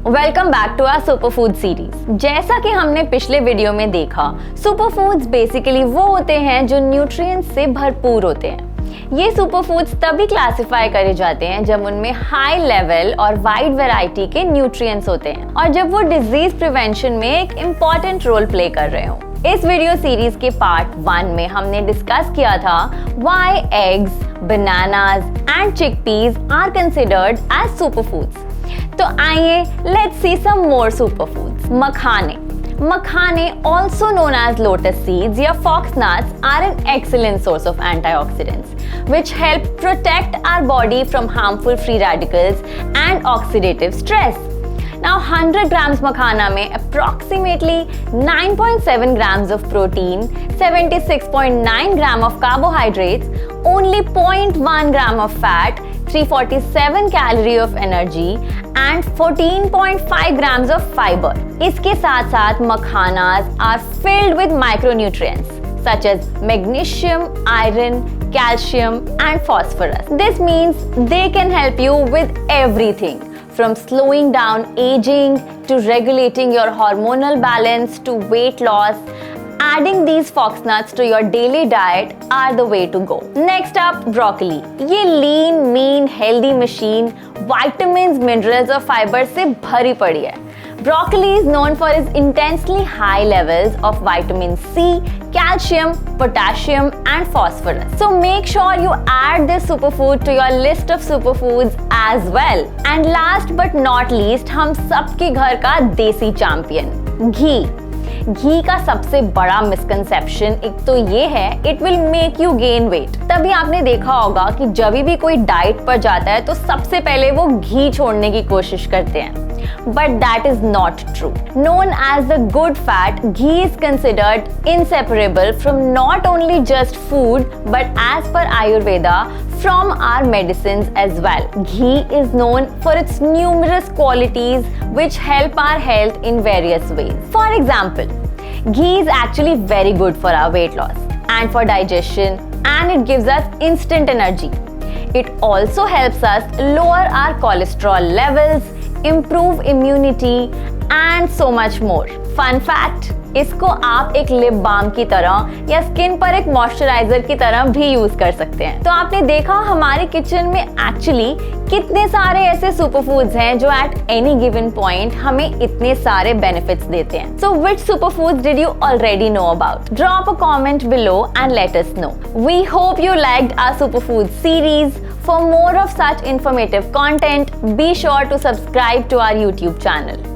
Welcome back to our superfood series. जैसा कि हमने पिछले वीडियो में देखा, सुपरफूड्स बेसिकली वो होते हैं जो न्यूट्रिएंट्स से भरपूर होते हैं। ये सुपरफूड्स तभी क्लासिफाई करे जाते हैं जब उनमें हाई लेवल और वाइड वैरायटी के न्यूट्रिएंट्स होते हैं और जब वो डिजीज प्रिवेंशन में एक इम्पॉर्टेंट रोल प्ले कर रहे हो। इस वीडियो सीरीज के पार्ट 1 में हमने डिस्कस किया था why eggs, bananas and chickpeas are considered as superfoods. तो आइए let's see some more superfoods. Makhane also known as lotus seeds या fox nuts are an excellent source of antioxidants which help protect our body from harmful free radicals and oxidative stress. Now 100 grams makhana में approximately 9.7 grams of protein, 76.9 gram of carbohydrates, only 0.1 gram of fat, 347 calorie of energy and 14.5 grams of fiber. इसके साथ साथ मखानास are filled with micronutrients such as magnesium, iron, calcium and phosphorus. This means they can help you with everything from slowing down aging to regulating your hormonal balance to weight loss. Adding these fox nuts to your daily diet are the way to go. Next up, broccoli. ये lean, mean, healthy machine vitamins, minerals और fiber से भरी पड़ी है. Broccoli is known for its intensely high levels of vitamin C, calcium, potassium and phosphorus. So make sure you add this superfood to your list of superfoods as well. And last but not least, हम सबके घर का देसी champion, घी का सबसे बड़ा misconception एक तो ये है it will make you gain weight. तभी आपने देखा होगा कि जब भी कोई डाइट पर जाता है तो सबसे पहले वो घी छोड़ने की कोशिश करते हैं, but that is not true. Known as the good fat, ghee is considered inseparable from not only just food but as per Ayurveda from our medicines as well. Ghee is known for its numerous qualities which help our health in various ways. For example, ghee is actually very good for our weight loss and for digestion, and it gives us instant energy. It also helps us lower our cholesterol levels, improve immunity and so much more. Fun fact, इसको आप एक lip balm की तरह या skin पर एक moisturiser की तरह भी यूज कर सकते हैं। तो आपने देखा हमारे किचन में एक्चुअली कितने सारे ऐसे सुपरफूड्स हैं जो एट एनी गिवन पॉइंट हमें इतने सारे बेनिफिट्स देते हैं। So which superfoods did you already know about? Drop a comment below and let us know. We hope you liked our superfood series. For more of such informative content, be sure to subscribe to our YouTube channel.